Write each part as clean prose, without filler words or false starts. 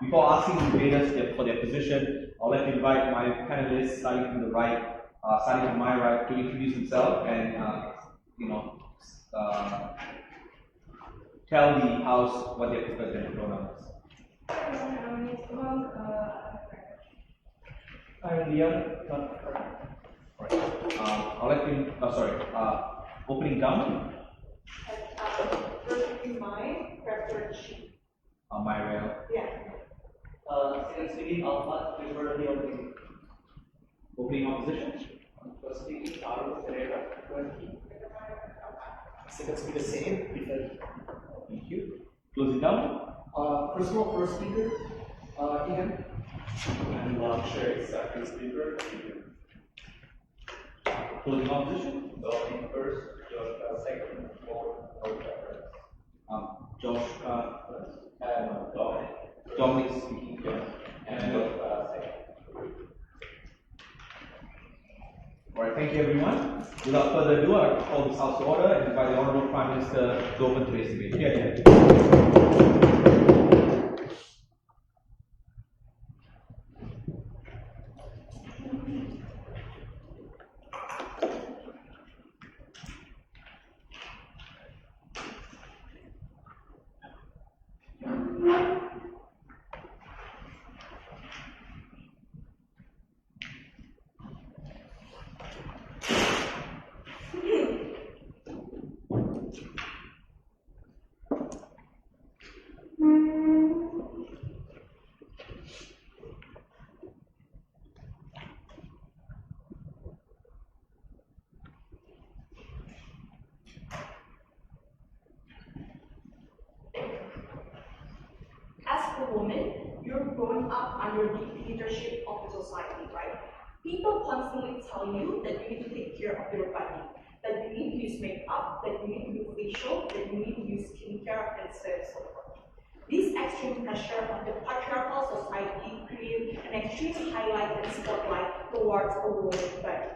Before asking the debaters for their position, I'd like to invite my panelists, starting from the right, starting from my right, to introduce themselves and tell the House what their preferred gender pronoun is. I'm Leon, not correct. Right. I'd like to, opening comment. First my preference. My rail. Yeah. Second speaking, Alpha, prefer the opening. Opening opposition. First speaking, Aaron Ferreira, 20. Second speaker, same, prefer. Thank you. Closing down. First speaker, Ian. And Lakshay, second speaker, Closing opposition. Dominic first, Josh second, fourth, no preference. Josh And Dominic speaking. Yes. and Josh second. All right, thank you everyone. Without further ado, I call this House to order and invite the Honourable Prime Minister to open today's debate. Yeah. As a woman, you're growing up under the leadership of the society, right? People constantly tell you that you need to take care of your body, that you need to use makeup, that you need to do facial, that you need to use skincare, and so on and so forth. This extreme pressure of the patriarchal society creates an extreme highlight and spotlight towards a woman's body.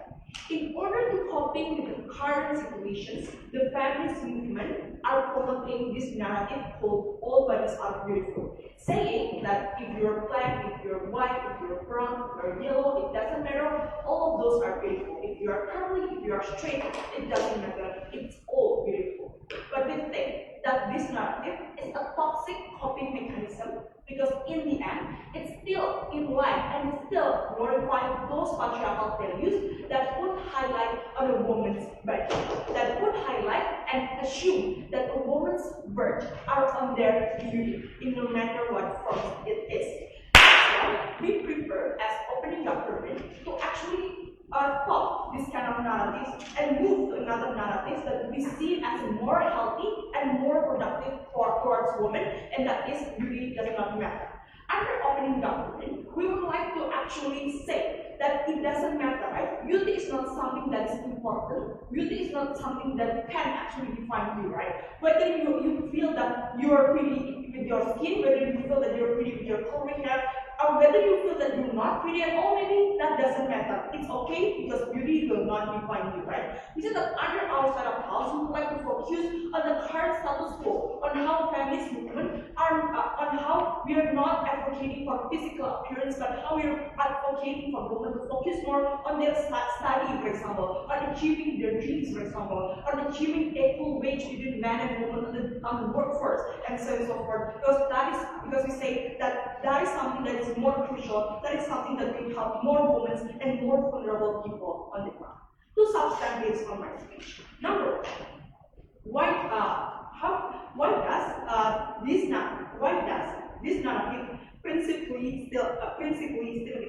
In order to coping with the current situations, the feminist movement are promoting this narrative called all bodies are beautiful, saying that if you're black, if you're white, if you're brown, if you're yellow, it doesn't matter, all of those are beautiful. If you are curly, if you are straight, it doesn't matter, it's all beautiful. But we think that this narrative is a toxic coping mechanism because in the end, it's still in line and it's still glorifying those patriarchal values that would highlight on a woman's body, that would highlight and assume that a woman's birth are on their beauty in no matter what form it is. That's why we prefer as opening document to actually stop this kind of narratives and move to another narrative that we see as more healthy and more productive towards women, and that is beauty does not matter. Under opening document, we would like to actually say that it doesn't matter, right? Beauty is not something that is important. Beauty is not something that can actually define you, right? Whether you feel that you're pretty with your skin, whether you feel that you're pretty with your curly hair, or whether you feel that you're not pretty at all, maybe that doesn't matter. It's okay because beauty will not define you, right? We said that under our side of house, we would like to focus on the current status quo, on how feminist movement are, on how we are not advocating for physical appearance, but how we are advocating for women to focus more on their study, for example, on achieving their dreams, for example, on achieving equal wage between men and women on the workforce, and so on and so forth. Because we say that that is something that is more crucial, that is something that will help more women and more vulnerable people on the ground. Two substantives from my speech. Number one, why does this narrative principally still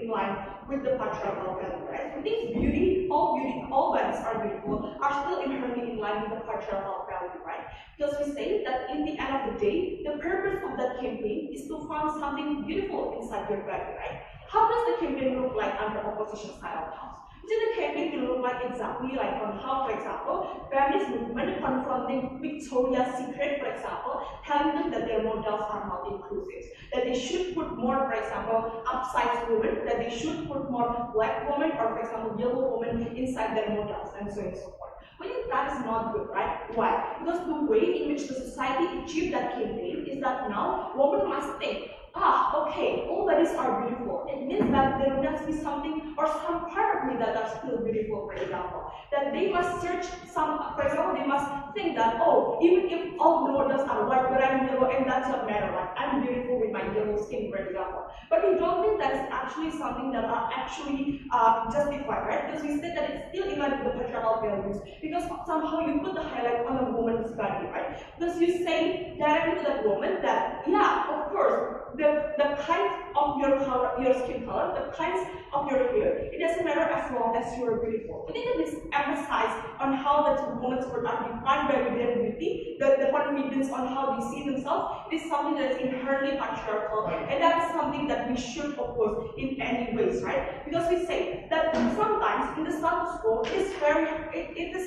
in line with the patriarchal value, right? We think all bodies are beautiful, are still inherently in line with the patriarchal value, right? Because we say that in the end of the day, the purpose of that campaign is to find something beautiful inside your body, right? How does the campaign look like under opposition side of the house? So the campaign will look like exactly like on how, for example, feminist movement confronting Victoria's Secret, for example, telling them that their models are not inclusive, that they should put more, for example, upsized women, that they should put more black women or, for example, yellow women inside their models, and so on and so forth. We think that is not good, right? Why? Because the way in which the society achieved that campaign is that now women must think, okay, all bodies are beautiful. It means that there must be something or some part of me that are still beautiful, for example. That they must search some, for example, they must think that, oh, even if all models are white, but I'm yellow, and that's not matter, like I'm beautiful with my yellow skin, for example. But we don't think that is actually something that are actually justified, right? Because we said that it's still in line with the patriarchal values, because somehow you put the highlight on a woman's body, right? Because you say directly to that woman that, yeah, of course, the kind of your color, your skin color, the kinds of your hair, it doesn't matter as long as you are beautiful. We need to emphasize on how that women's worth are defined by their beauty, the confidence on how they see themselves. It is something that is inherently patriarchal, and that's something that we should oppose in any ways, right? Because we say that sometimes in the status quo, it is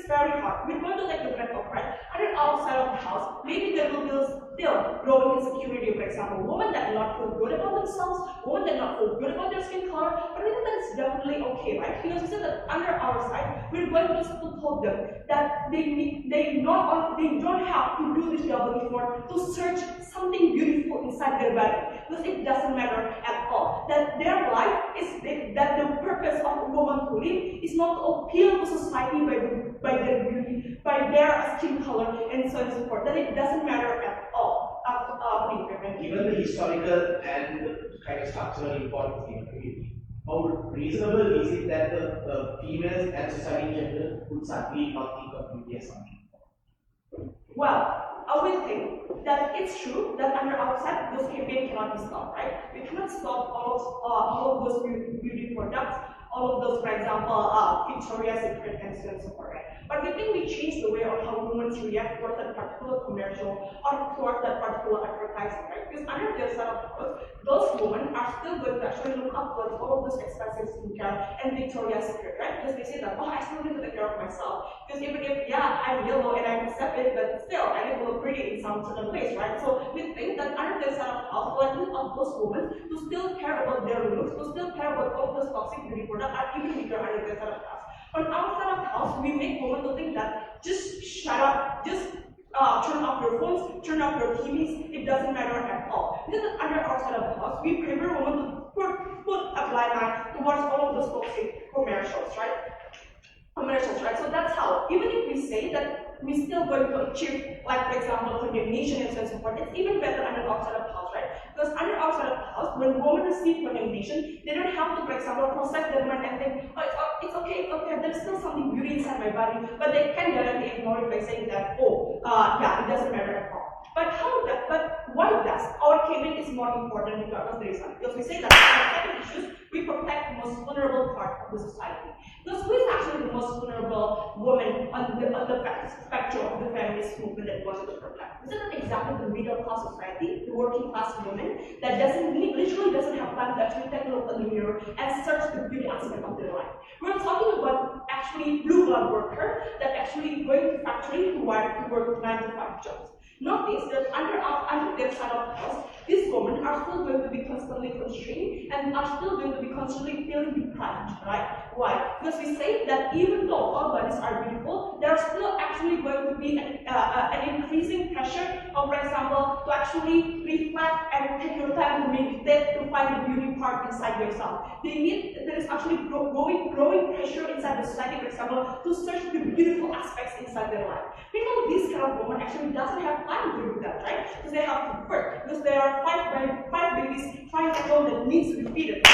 very hard. We're going to take the example, right? Outside of the house, maybe there will be still growing insecurity, for example, women that not feel good about themselves, women that not feel good about their skin color, but we think that it's definitely okay, right? Because we said that under our side, we're going to tell them that they don't have to do this double effort to search something beautiful inside their body, because it doesn't matter at all. That their life is that the purpose of woman to live is not to appeal to society by their beauty, by their skin color, and so on and so forth. That it doesn't matter at all. Given the historical and kind of structural importance of beauty, how reasonable is it that the females and society in general would suddenly not think of beauty as something? Well, I would think that it's true that under outside those campaigns cannot be stopped, right? We cannot stop all of those beauty products, all of those, for example, Victoria's Secret and so on and so forth, right? But we think we change the way of how women react towards that particular commercial or towards that particular advertising, right? Because under their set of clothes, those women are still going to actually look up towards all of those expensive skincare and Victoria's Secret, right? Because they say that, oh, I still need to take care of myself. Because even if, yeah, I'm yellow and I accept it, but still, I need to look pretty in some certain ways, right? So we think that under their set of house, likelihood of those women to still care about their looks, to still care about all those toxic beauty products are even bigger under their set of house. On our side of the house, we make women to think that just shut up, just turn off your phones, turn off your TVs, it doesn't matter at all. Because under our side of the house, we prepare women to put a blind eye towards all of those toxic commercials, right? So that's how, even if we say that we're still going to achieve, like for example, condemnation and so on and so forth, it's even better under outside of the house, right? Because under outside of the house, when women receive condemnation, they don't have to, for example, process their mind and think, oh, it's okay, there's still something beauty inside my body, but they can directly ignore it by saying that, oh, yeah, it doesn't matter at all. But why does our campaign is more important regardless of the reason? Because we say that in issues, we protect the most vulnerable part of the society. Because who is actually the most vulnerable woman on the spectrum of the feminist movement that wanted to protect? Isn't that exactly the middle class society, the working class woman that literally doesn't have time to actually take a look in the mirror and search the beauty aspect of their life? We're talking about actually blue collar worker that actually going to factory to work 9 to 5 jobs. Notice that under their side of the house, these women are still going to be constantly constrained and are still going to be constantly feeling deprived, right? Why? Because we say that even though our bodies are beautiful, there's still actually going to be an increasing pressure, for example, to actually reflect and take your time to meditate to find the beauty part inside yourself. There is actually growing pressure inside the society, for example, to search the beautiful aspects inside their life. We know this kind of woman actually doesn't have time to do that, right? Because they have to work, because there are five babies, 5 adults that needs to be fed. So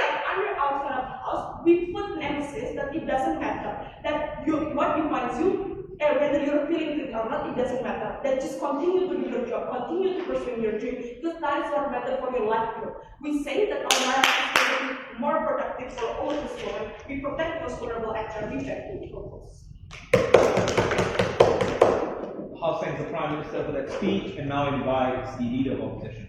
that under outside of the house, we put an emphasis that it doesn't matter. That what defines you, whether you're feeling good or not, it doesn't matter. That just continue to do your job, continue to pursue your dream, because that is what matters for your life growth. We say that our life is going to be more productive for all of this women. We protect those vulnerable and reject political goals. House thanks the Prime Minister for that speech and now invites the Leader of Opposition.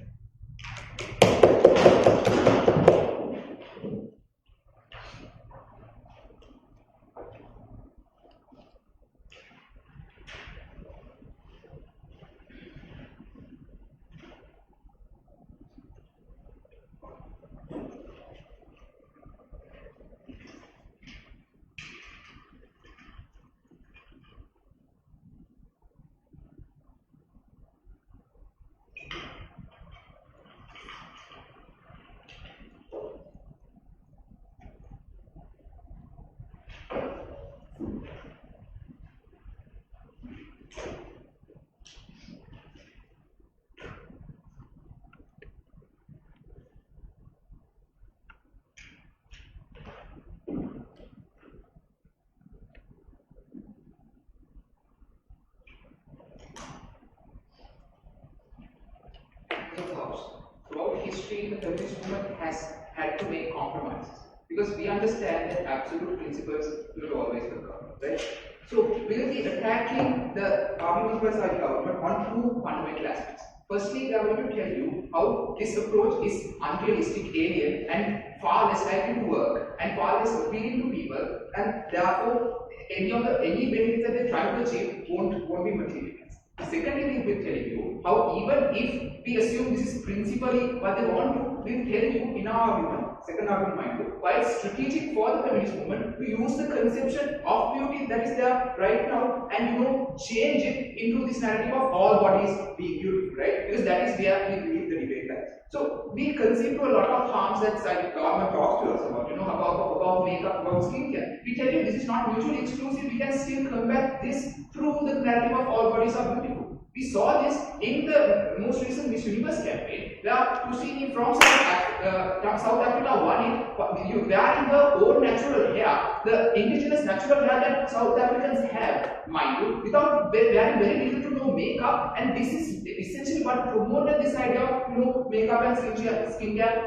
history, the feminist movement has had to make compromises because we understand that absolute principles will always occur, right? So we will be attacking the argument by side government on two fundamental aspects. Firstly, we are going to tell you how this approach is unrealistic, alien, and far less likely to work, and far less appealing to people, and therefore any benefits that they try to achieve won't be materialized. Secondly, we will tell you how even if we assume this is principally what they want to, we will tell you in our argument, second argument mind you, why it's strategic for the feminist movement to use the conception of beauty that is there right now and change it into this narrative of all bodies being beautiful, right? Because that is where we believe the debate lies. So we conceive to a lot of harms that government talks to us about, about makeup, about skincare. We tell you this is not mutually exclusive. We can still combat this through the narrative of all bodies are beautiful. We saw this in the most recent Miss Universe campaign, where to see from South Africa won it, wearing her own natural hair, the indigenous natural hair that South Africans have, mind you, without wearing very little to no makeup, and this is essentially what promoted this idea of makeup and skincare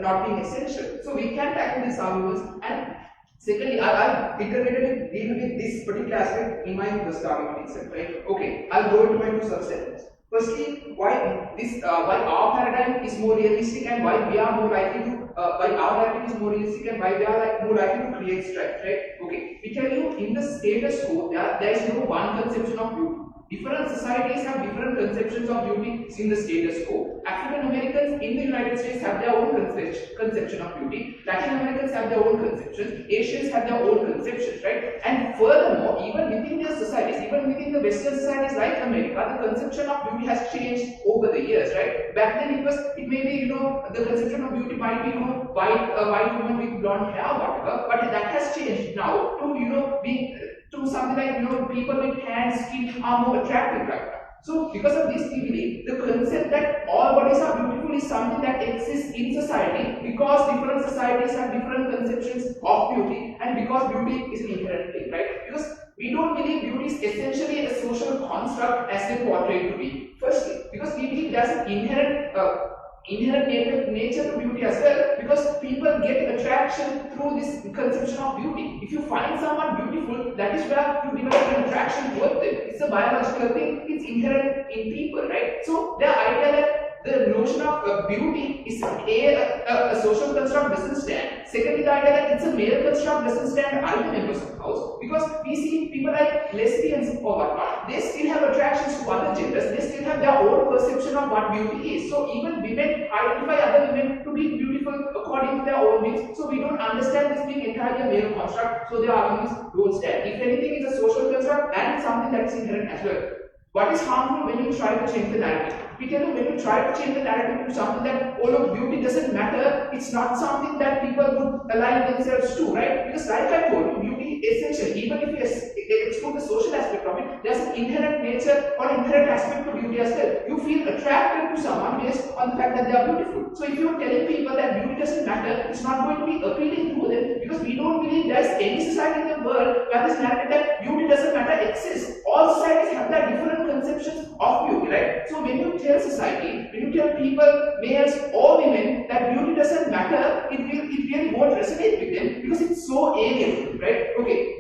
not being essential. So we can tackle these arguments. And secondly, I'll iteratively deal with this particular aspect in my first argument itself, right? Okay, I'll go into my two subsegments. Firstly, why our paradigm is more realistic and why we are more likely to, why our narrative is more realistic and why we are more likely to create strife, right? Okay, we tell you in the status quo, there is no one conception of beauty. Different societies have different conceptions of beauty in the status quo. African Americans in the United States have their own conception of beauty. Latin Americans have their own conceptions. Asians have their own conceptions, right? And furthermore, even within their societies, even within the Western societies like America, the conception of beauty has changed over the years, right? Back then it may be, the conception of beauty might be, white woman with blonde hair, whatever, but that has changed now to, to something like, people with tan skin are more attractive right now. So because of this, we believe the concept that all bodies are beautiful is something that exists in society because different societies have different conceptions of beauty and because beauty is an inherent thing, right? Because we don't believe beauty is essentially a social construct as they portray it to be. Firstly, because we believe there's an inherent nature to beauty as well, because people get attraction through this conception of beauty. If you find someone beautiful, that is where you develop an attraction towards them. It's a biological thing, it's inherent in people, right? So the idea that the notion of beauty is a social construct doesn't stand. Secondly, the idea that it's a male construct doesn't stand either members of the house, because we see people like lesbians or whatnot, they still have attractions to other genders, they still have their own perception of what beauty is. So even women identify other women to be beautiful according to their own needs. So we don't understand this being entirely a male construct, so their arguments don't stand. If anything, it's a social construct and something that is inherent as well. What is harmful when you try to change the narrative? We tell you when you try to change the narrative to something that, beauty doesn't matter, it's not something that people would align themselves to, right? Because like I told you, beauty is essential. Even if you exclude the social aspect of it, there's an inherent nature or inherent aspect to beauty as well. You feel attracted to someone based on the fact that they are beautiful. So if you're telling people that beauty doesn't matter, it's not going to be appealing to them, because we don't believe there's any society in the world where this narrative that beauty doesn't matter exists. All societies have their different conceptions of beauty, right? So when you tell society, when you tell people, males or women, that beauty doesn't matter, it really won't resonate with them because it's so alien, right? Okay.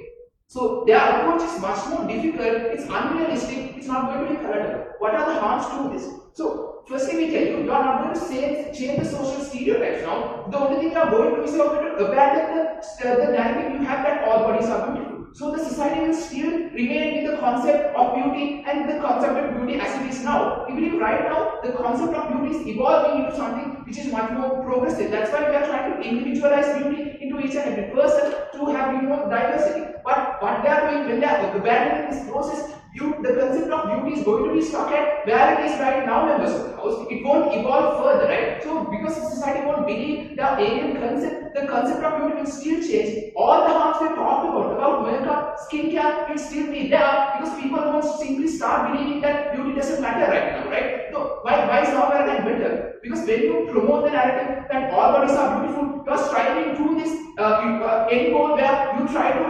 So their approach is much more difficult, it's unrealistic, it's not going to be palatable. What are the harms to this? So firstly, we tell you, you are not going to change the social stereotypes now. The only thing you are going to do is you are going to abandon the narrative you have that all bodies are beautiful. So the society will still remain with the concept of beauty and the concept of beauty as it is now. We believe right now the concept of beauty is evolving into something which is much more progressive. That's why we are trying to individualize beauty into each and every person to have diversity. But what they are doing when they are abandoning this process, the concept of beauty is going to be stuck at where it is right now, members of the house. It won't evolve further, right? So because society won't believe the alien concept, the concept of beauty will still change. All the harms we talked about makeup, skincare will still be there because people won't simply start believing that beauty doesn't matter right now, right? So why is our paradigm better? Because when you promote the narrative that all bodies are beautiful, you are striving to this end goal where you try to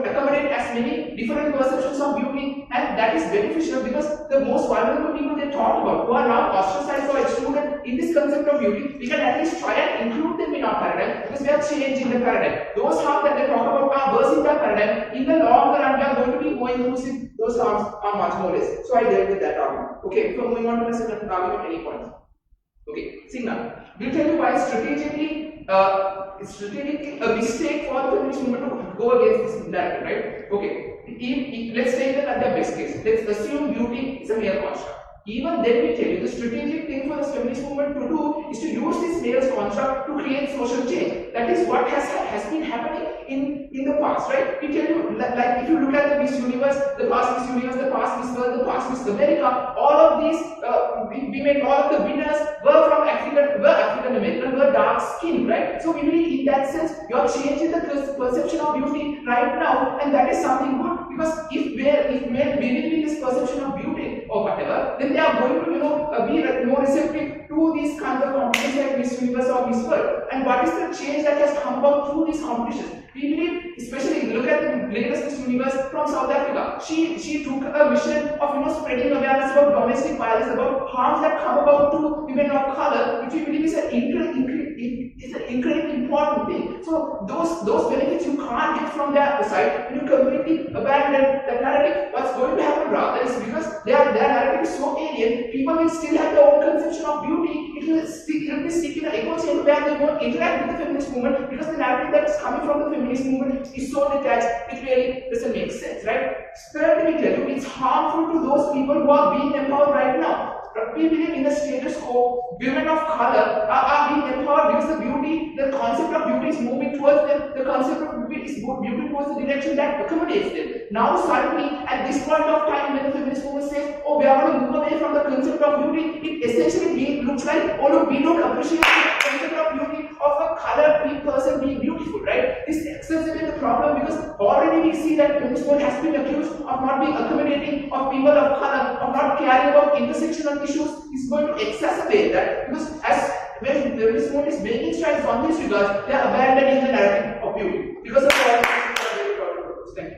accommodate as many different perceptions of beauty, and that is beneficial because the most vulnerable people they talked about, who are now ostracized or excluded in this concept of beauty, we can at least try and include them in our paradigm because we are changing the paradigm. Those harms that they talk about are worse in their paradigm. In the long run, we are going to be more inclusive. Those harms are much more less. So I dealt with that argument. Okay, before moving on to the second argument, any points? Okay, see now, we'll tell you why strategically a mistake for the feminist movement to go against this narrative, right? Okay, let's take that at the best case. Let's assume beauty is a male construct. Even then we tell you the strategic thing for the feminist movement to do is to use this male construct to create social change. That is what has been happening in the past, right? We tell you, like if you look at the Miss Universe, the past Miss Universe, the past Miss World, the past Miss America, all of these women, all of the winners were African American, were dark skinned, right? So we believe in that sense, you are changing the perception of beauty right now, and that is something good because if men believe in this perception of beauty or whatever, then they are going to be more receptive to these kinds of competitions like Miss Universe or Miss World. And what is the change that has come about through these competitions? We believe, especially look at the latest Miss Universe from South Africa. She took a mission of spreading awareness about domestic violence, about harms that come about to women of color, which we believe is an incredibly important thing. So those benefits you can't get from their side when you completely abandon that narrative. What's going to happen rather is because their narrative is so alien, people will still have their own conception of beauty. It will be stuck in an echo chamber where they won't interact with the feminist movement because the narrative that is coming from the feminist movement is so detached, it really doesn't make sense, right? Thirdly, we tell you, it's harmful to those people who are being empowered right now. We believe in the status quo, women of color are being empowered because the concept of beauty is moving towards them, the concept of beauty is moving towards the direction that accommodates them. Now suddenly, at this point of time, when the feminist movement says, oh, we are going to move away from the concept of beauty, it essentially looks like, oh look, we don't appreciate the concept of beauty of a colored person being beautiful, right? This exacerbates the problem because already we see that feminist movement has been accused of not being accommodating of people of color, of not caring about intersectional issues. Is going to exacerbate that because when the feminist movement is making strides on these regards, they are abandoning the narrative of beauty because of all these. Thank you.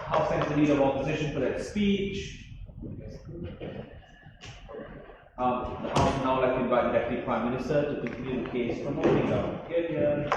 How stands the need of opposition for that speech? The House would now like to invite the Deputy Prime Minister to continue the case promoting the behavior.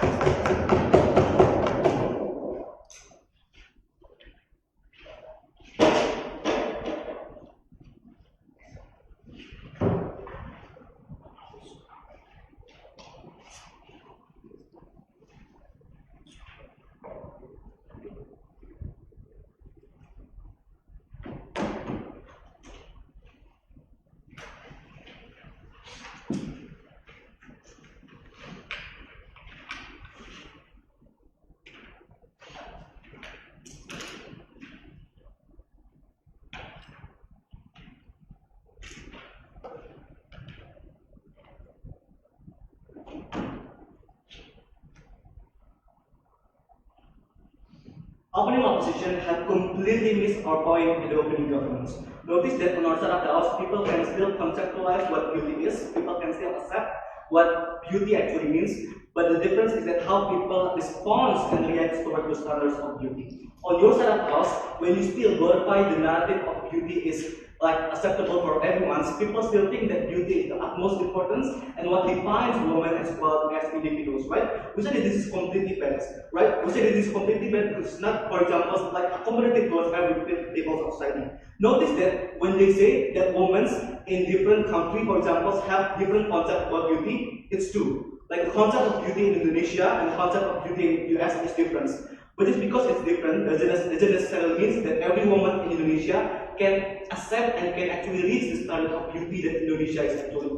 Opening opposition had completely missed our point in the opening governments. Notice that on our side of the house, people can still conceptualize what beauty is, people can still accept what beauty actually means, but the difference is that how people respond and react toward those standards of beauty. On your side of the house, when you still glorify the narrative of beauty is like acceptable for everyone, people still think that beauty is the utmost importance and what defines women as well as individuals, right? We say that this is completely bad, right? We say that this is completely bad because it's not, for example, like accommodative towards every people of society. Notice that when they say that women in different countries, for example, have different concepts about beauty, it's true. Like the concept of beauty in Indonesia and the concept of beauty in US is different. But just because it's different doesn't necessarily mean that every woman in Indonesia can accept and can actually reach the standard of beauty that Indonesia is actually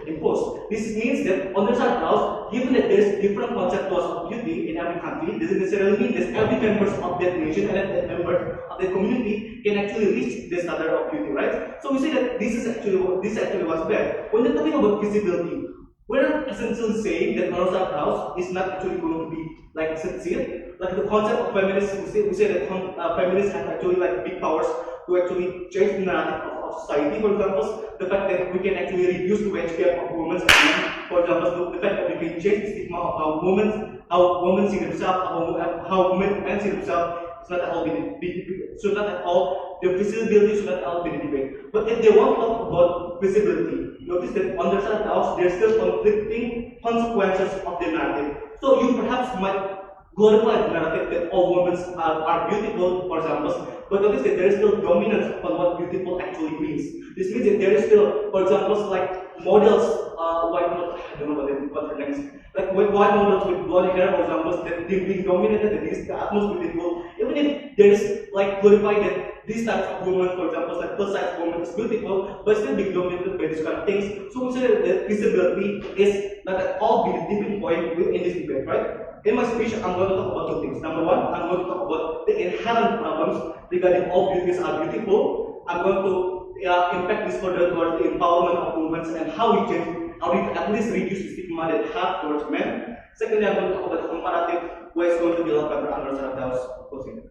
imposed. This means that on the side house, given that there's different concepts of beauty in every country, doesn't necessarily mean that every member of that nation and that member of that community can actually reach the standard of beauty, right? So we say that this actually was bad. When you're talking about visibility, we're essentially saying that Northern House is not actually going to be like succeed. Like the concept of feminists, we say that feminists have actually like big powers to actually change the narrative of society. For example, the fact that we can actually reduce the wage gap of women and men. For example, the fact that we can change the stigma of how women see themselves, how men see themselves. It's not at all should not at all the visibility should not at all be debate. But if they want to talk about visibility, notice that on the side house there's still conflicting consequences of the narrative. So you perhaps might glorify the narrative that all women are beautiful, for example, but notice that there is still dominance upon what beautiful actually means. This means that there is still, for example, like models, white models, I don't know what her name is, like white models with blonde hair, for example, that they being dominated, that is the utmost beautiful. Even if there is like glorified that these types of women, for example, like plus size women is beautiful, but still being dominated by these kind of things. So we say that visibility is not at all be the tipping point in this debate, right? In my speech, I'm going to talk about two things. Number one, I'm going to talk about the inherent problems regarding all beauties are beautiful. I'm going to impact this further towards the empowerment of women and how we change, how we at least reduce the stigma that we have towards men. Secondly, I'm going to talk about the comparative ways going to be developed by under Sarada's closing.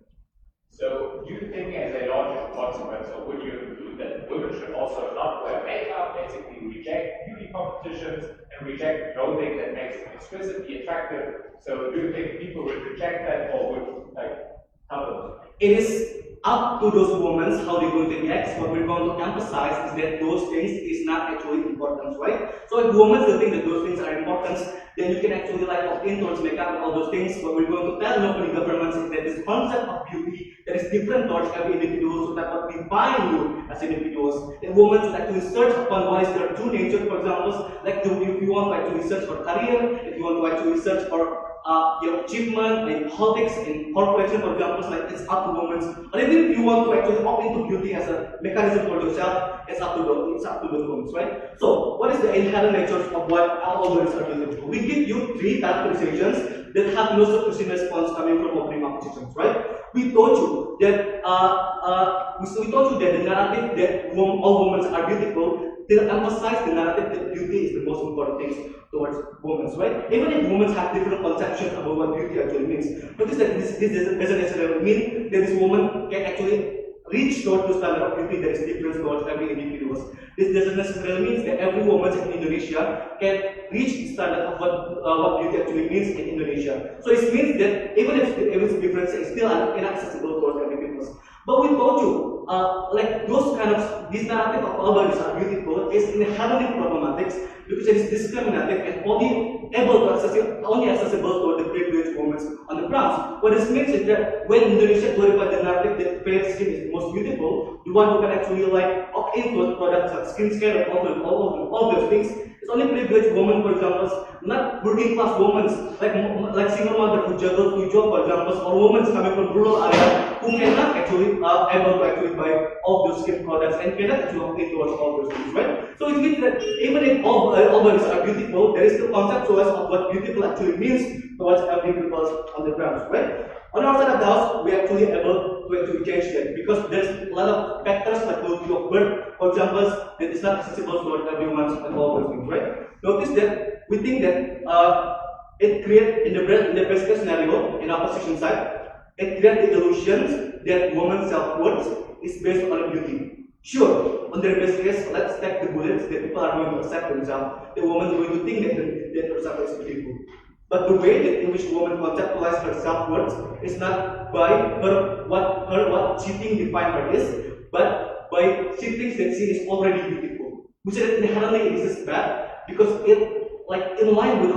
So, do you think, as a logical consequence, or would you conclude that women should also not wear makeup, basically reject beauty competitions, and reject clothing that makes them explicitly attractive? So, do you think people would reject that, or would help them? It is up to those women how they're going to react. What we're going to emphasize is that those things is not actually important, right? So if women still think that those things are important, then you can actually like opt in towards makeup and all those things. What we're going to tell local governments is that this concept of beauty that is different towards every individual, so that what define you as individuals. That women should actually search upon what is their true nature, for example, like if you want to actually search for career, if you want to actually search for your achievement in politics, in corporation, for example, like it's up to women. Or even if you want to actually opt into beauty as a mechanism for yourself, it's up to those women, right? So, what is the inherent nature of what all women are beautiful? We give you three characterizations that have no sufficient response coming from opening oppositions, right? We told you that the narrative that all women are beautiful. They'll emphasize the narrative that beauty is the most important thing towards women, right? Even if women have different conceptions about what beauty actually means. Notice that this doesn't necessarily mean that this woman can actually reach towards the standard of beauty that is different towards every individual. This doesn't necessarily mean that every woman in Indonesia can reach the standard of what beauty actually means in Indonesia. So it means that even if it's different, it's still inaccessible towards every people. But we told you, like those kind of this narrative of all bodies are beautiful is inherently problematic because it is discriminative and only accessible to the privileged women on the grounds. What this means is that when Indonesia glorified the narrative that fair skin is the most beautiful, the one who can actually like opt into products like skincare and all those things, it's only privileged women, for example, not working class women, like single mother who juggle two jobs, for example, or women coming from rural area who cannot actually able to actually buy all those skin products and cannot actually opt in towards all those things, right? So it means that even if all bodies are beautiful, there is the conceptual of what beautiful actually means towards every people on the ground, right? On our side of the house, we are actually able to actually change that because there's a lot of factors like quality of birth, for example, that is not accessible towards everyone and all those things, right? Notice that we think that it creates in the best case scenario in our position side, it creates the illusions that women's self-worth is based on beauty. Sure, on their best case, let's take the bullets that people are going to accept themselves. The woman is going to think that herself is beautiful. But the way that in which woman conceptualize her self-worth is not by what she thinks define her is, but by she thinks that she is already beautiful. Which is inherently this is bad because it like in line with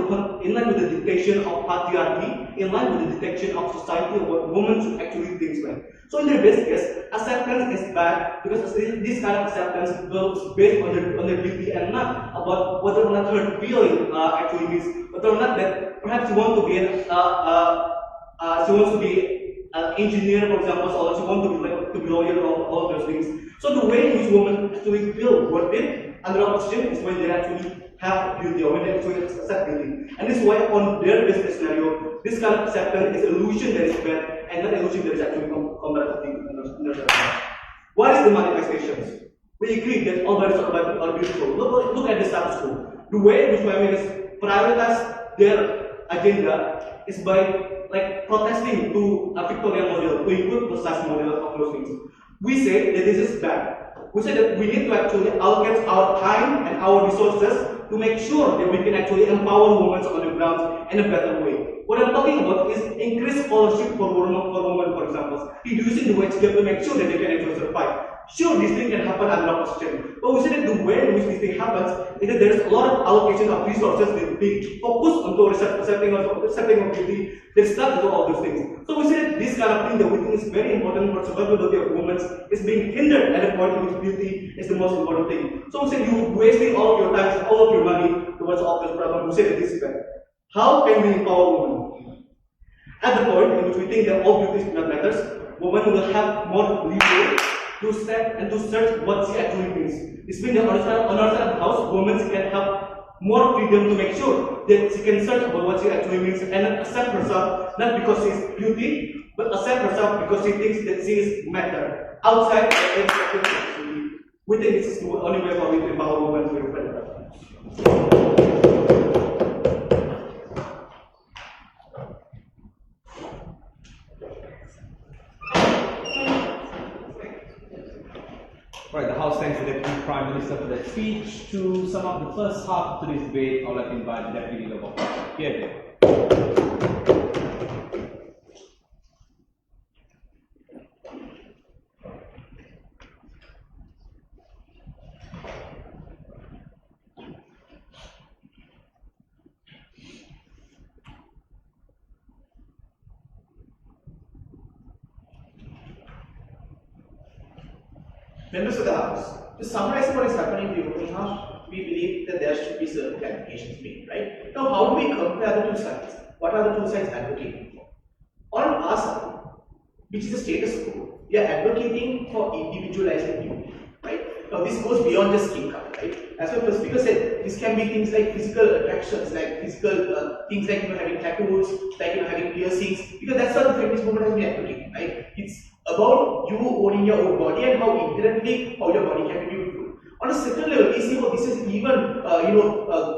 the dictation of patriarchy, in line with the dictation of society of what women should actually think like. So in their best case, acceptance is bad because this kind of acceptance is based on the beauty and not about whether or not her feeling actually means whether or not that perhaps she wants to be an engineer, for example, or she wants to be lawyer or all those things. So the way in which women actually feel worth it under opposition is when they actually have beauty or when they actually accept beauty. And this is why on their best scenario, this kind of acceptance is an illusion that is bad and not an illusion that is actually comparatively understood. What is the manifestations? We agree that all bodies are beautiful. Look at the status quo. The way which feminists prioritize their agenda is by like protesting to a Victorian model, to include precise model of those things. We say that this is bad. We say that we need to actually allocate our time and our resources to make sure that we can actually empower women on the ground in a better way. What I'm talking about is increased scholarship for women, for example, reducing the wage gap to make sure that they can actually survive. Sure, this thing can happen under opposition, but we say that the way in which this thing happens is that there is a lot of allocation of resources that be focused on setting of beauty that's not do all those things. So we say that this kind of thing that we think is very important for survivability of women is being hindered at a point in which beauty is the most important thing. So we say you're wasting all of your time, all of your money towards all this problem. We say that this is bad. How can we empower women? At the point in which we think that all beauty is not matters, women will have more leeway to step and to search what she actually means. This means that on our side of the house, women can have more freedom to make sure that she can search about what she actually means and accept herself not because she is beauty, but accept herself because she thinks that she is matter outside the we think this is the only way for we to empower women to be better. Right, the House thanks the Deputy Prime Minister for that speech. To sum up the first half of today's debate, I would like to invite the Deputy Leader of Opposition. Here. Members of the House, to summarize what is happening in the opening house, we believe that there should be certain clarifications made, right? Now, how do we compare the two sides? What are the two sides advocating for? On our side, which is the status quo, we are advocating for individualizing beauty, right? Now, this goes beyond just skin color, right? As my first speaker said, this can be things like physical attractions, like physical things like having tattoos, like having piercings, because that's what the feminist movement has been advocating, right? It's about you owning your own body and how inherently how your body can be beautiful. On a second level, we see how this is even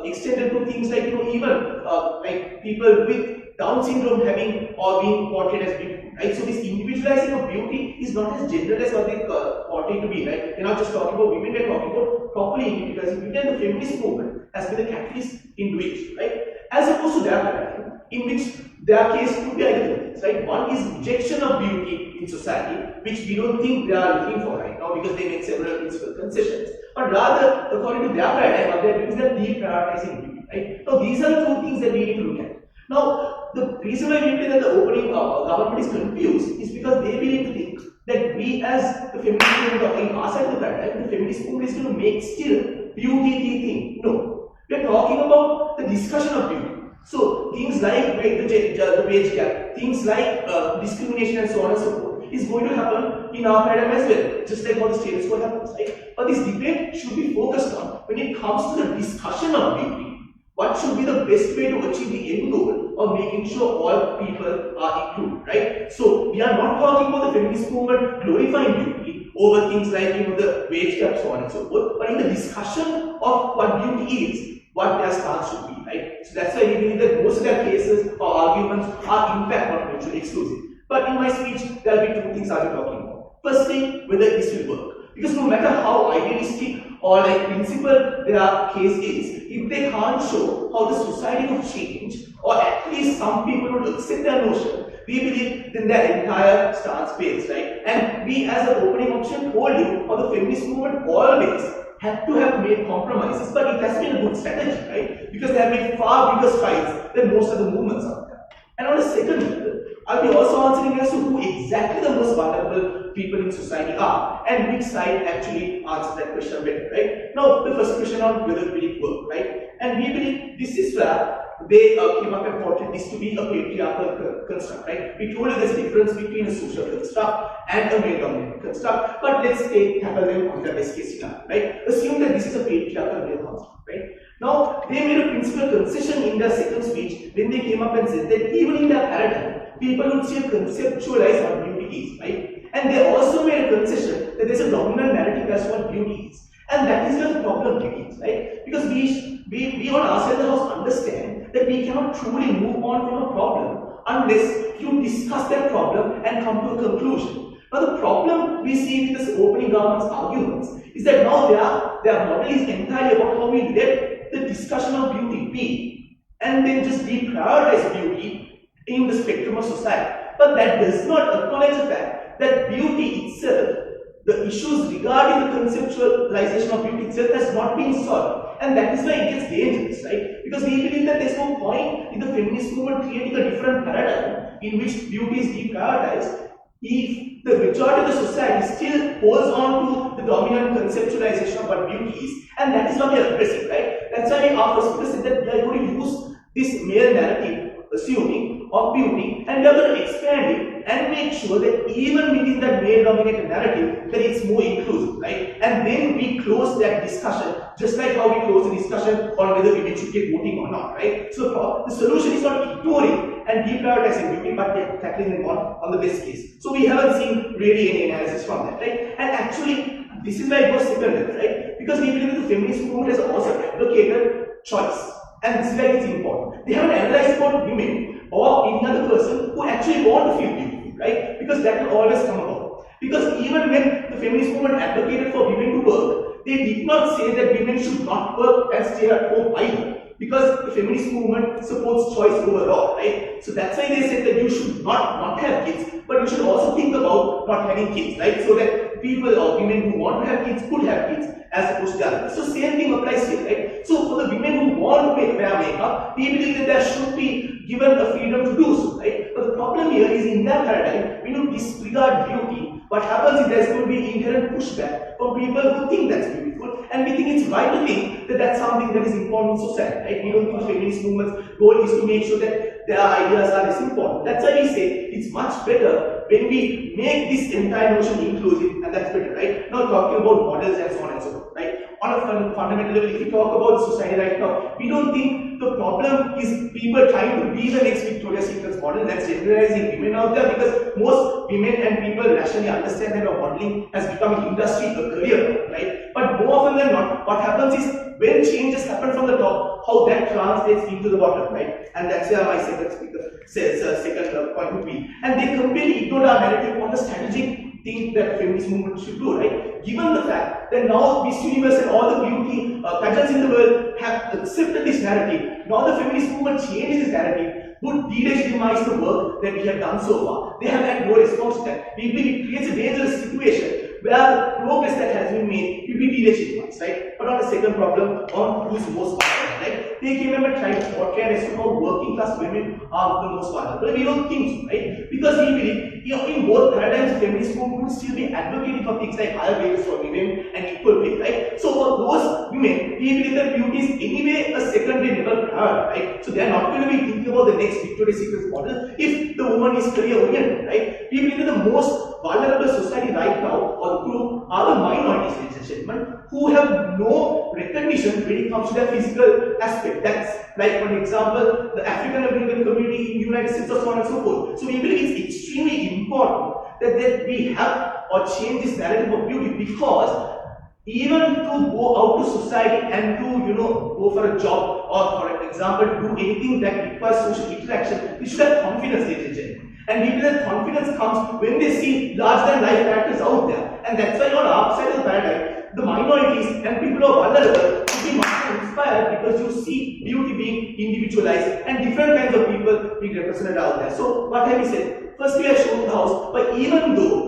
extended to things like even like people with Down syndrome having or being portrayed as beautiful, right? So this individualizing of beauty is not as general as what they portray to be, right? They're not just talking about women; they're talking about properly individualizing beauty, and the feminist movement has been the catalyst in doing so, right? As opposed to their paradigm, in which their case could be either things, right? One is rejection of beauty in society, which we don't think they are looking for right now because they make several principal concessions. But rather, according to their paradigm, what they're doing is they're deprioritizing beauty, right? Now, these are the two things that we need to look at. Now, the reason why we believe that the opening government is confused is because they believe to think that we as the feminist movement in our side of the paradigm, the feminist movement is going to make still beauty the thing. No. We are talking about the discussion of beauty. So, things like the wage gap, things like discrimination and so on and so forth is going to happen in our paradigm as well, just like what the status quo happens, right? But this debate should be focused on when it comes to the discussion of beauty. What should be the best way to achieve the end goal of making sure all people are included, right? So we are not talking about the feminist movement glorifying beauty over things like the wage gap, so on and so forth, but in the discussion of what beauty is, what their stance should be, right? So that's why we believe that most of their cases or arguments are in fact not mutually exclusive. But in my speech, there will be two things I'll be talking about. Firstly, whether this will work. Because no matter how idealistic or like principled their case is, if they can't show how the society would change, or at least some people would accept their notion, we believe then their entire stance fails, right? And we as an opening option told you how the feminist movement always had to have made compromises, but it has been a good strategy, right? Because they have made far bigger strides than most of the movements out there. And on a second level, I'll be also answering as to who exactly the most vulnerable people in society are and which side actually answers that question better, right? Now, the first question on whether will it work, right? And we believe this is where they came up and portrayed this to be a patriarchal construct, right? We told you there's a difference between a social construct and a male-dominant construct, but let's tackle them on the best case scenario, right? Assume that this is a patriarchal male construct, right? Now, they made a principal concession in their second speech when they came up and said that even in their paradigm, people would still conceptualize what beauty is, right? And they also made a concession that there's a dominant narrative as to what beauty is. And that is where the problem begins, right? Because we all ourselves also understand that we cannot truly move on from a problem unless you discuss that problem and come to a conclusion. Now the problem we see with this opening government's arguments is that now their model is entirely about how we let the discussion of beauty be, and then just deprioritize beauty in the spectrum of society. But that does not acknowledge the fact that beauty itself, the issues regarding the conceptualization of beauty itself has not been solved. And that is why it gets dangerous, right? Because we believe that there's no point in the feminist movement creating a different paradigm in which beauty is deprioritized if the majority of the society still holds on to the dominant conceptualization of what beauty is. And that is what we are addressing, right? That's why our first speaker said that we are going to use this male narrative, assuming, of beauty, and we are going to expand it and make sure that even within that male-dominated narrative, that it's more inclusive, right? And then we close that discussion, just like how we close the discussion on whether women should get voting or not, right? So the solution is not ignoring and deprioritizing beauty, but tackling them on the best case. So we haven't seen really any analysis from that, right? And actually, this is where it goes second, right? Because we believe that the feminist movement has also advocated choice. And this is where it's important. They haven't analyzed about women or any other person who actually want to feel beautiful, right? Because that will always come about. Because even when the feminist movement advocated for women to work, they did not say that women should not work and stay at home either. Because the feminist movement supports choice overall, right? So that's why they said that you should not have kids, but you should also think about not having kids, right? So that people or women who want to have kids could have kids as opposed to the others. So same thing applies here, right? So for the women who want to wear makeup, we believe that there should be given a freedom to do so, right? But the problem here is in that paradigm, when you disregard beauty, what happens is there's going to be inherent pushback from people who think that's beautiful, and we think it's right to think that that's something that is important in society, right? We don't think feminist movement's goal is to make sure that their ideas are less important. That's why we say it's much better when we make this entire notion inclusive, and that's better, right? Now talking about models and so on and so forth, right? On a fundamental level, if we talk about society right now, we don't think the problem is people trying to be the next Victoria's Secret model. That's generalizing women out there, because most women and people rationally understand that modeling has become an industry, a career, right? But more often than not, what happens is when changes happen from the top, how that translates into the bottom, right? And that's where my second speaker says, second point would be. And they completely ignored our narrative on the strategic thing that feminist movement should do, right? Given the fact that now Miss Universe and all the beauty pageants in the world have accepted this narrative, now the feminist movement changes this narrative, would delegitimize the work that we have done so far. They have had no response to that. We believe it creates a dangerous situation where the progress that has been made will be delegitimized, right? But on the second problem, on who's most vulnerable, right? They came and tried to portray as to how working class women are the most vulnerable. We don't think so, right? Because we believe, in both paradigms, feminist movement would still be advocating for things like higher wages for women and equal pay, right? So for those women, we believe that beauty is anyway a secondary level priority, right? So they are not going to be thinking about the next Victoria's Secret model if the woman is career oriented, right? We believe that the most vulnerable society right now, or the group, are the minorities, ladies and gentlemen, who have no recognition when it comes to their physical aspect. That's like, for example, the African American community in the United States, or so on and so forth. So we believe it's extremely important that we have or change this narrative of beauty, because even to go out to society and to, go for a job, or for example, do anything that requires social interaction, we should have confidence, ladies and gentlemen. And maybe that confidence comes when they see larger than life characters out there. And that's why on the upside of the paradigm, the minorities and people who are vulnerable should be much more inspired, because you see beauty being individualized and different kinds of people being represented out there. So what have we said? First, we have shown the house, but even though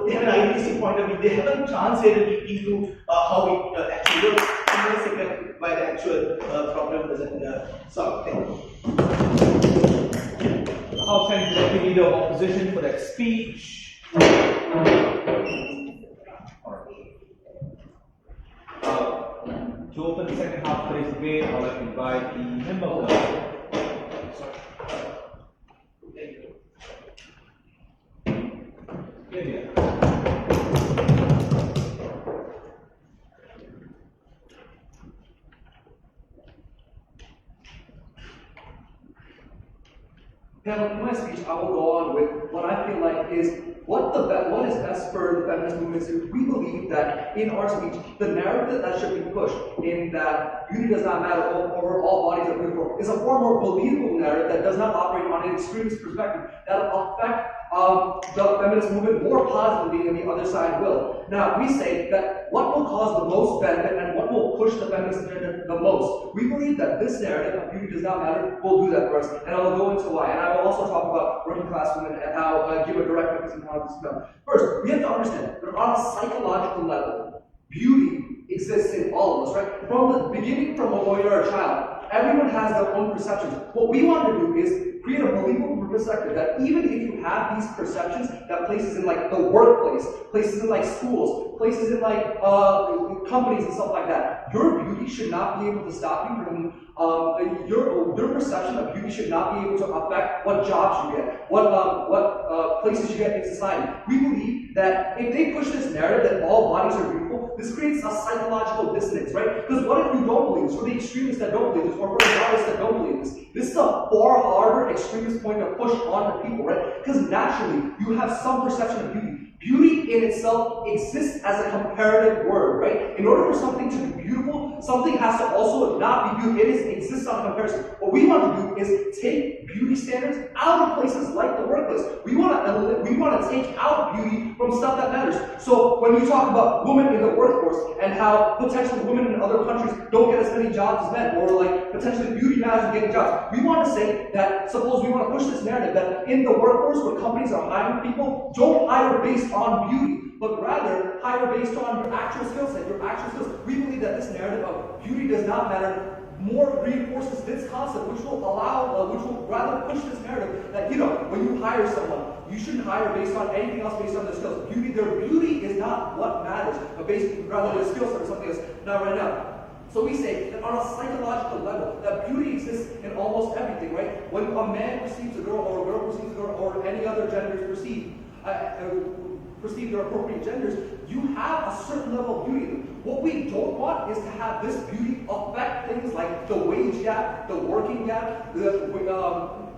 they have an idealistic point of view, they haven't translated it into how it actually works. In a second, why the actual problem doesn't solve. Thank you. The House and Deputy Leader of Opposition for that speech. To open the second half of today's debate, I'd like to invite the member of the Panel, in my speech, I will go on with what I feel like is what is best for the feminist movement is we believe that in our speech, the narrative that should be pushed in that beauty does not matter over all bodies are beautiful is a far more believable narrative that does not operate on an extremist perspective that will affect the feminist movement more positively than the other side will. Now, we say that what will cause the most benefit and what will push the feminist narrative the most, we believe that this narrative of beauty does not matter will do that for us, and I will go into why. And I will also talk about working class women and how give a direct reference on how this is done. First, we have to understand that on a psychological level, beauty exists in all of us, right? From the beginning, from when you're a child, everyone has their own perceptions. What we want to do is create a believable perspective that even if you have these perceptions, that places in like the workplace, places in like schools, places in like companies and stuff like that, your beauty should not be able to stop you from your perception of beauty should not be able to affect what jobs you get, what places you get in society. We believe that if they push this narrative that all bodies are beautiful, this creates a psychological dissonance, right? Because what if you don't believe this, or the extremists that don't believe this, or the artists that don't believe this? This is a far harder extremist point to push on to people, right? Because naturally, you have some perception of beauty. Beauty in itself exists as a comparative word, right? In order for something to be beautiful, something has to also not be beautiful. It exists on comparison. What we want to do is take beauty standards out of places like the workplace. We want to take out beauty from stuff that matters. So when we talk about women in the workforce and how potentially women in other countries don't get as many jobs as men, or like potentially beauty matters in getting jobs, we want to say that suppose we want to push this narrative that in the workforce where companies are hiring people, don't hire based on beauty, but rather hire based on your actual skill set, your actual skills. We believe that this narrative of beauty does not matter more reinforces this concept, which will rather push this narrative that, you know, when you hire someone, you shouldn't hire based on anything else based on their skills. Their beauty is not what matters, but rather their skill set or something else. Now, right now. So we say that on a psychological level, that beauty exists in almost everything, right? When a man perceives a girl, or a girl perceives a girl, or any other gender is perceive their appropriate genders, you have a certain level of beauty. What we don't want is to have this beauty affect things like the wage gap, the working gap, the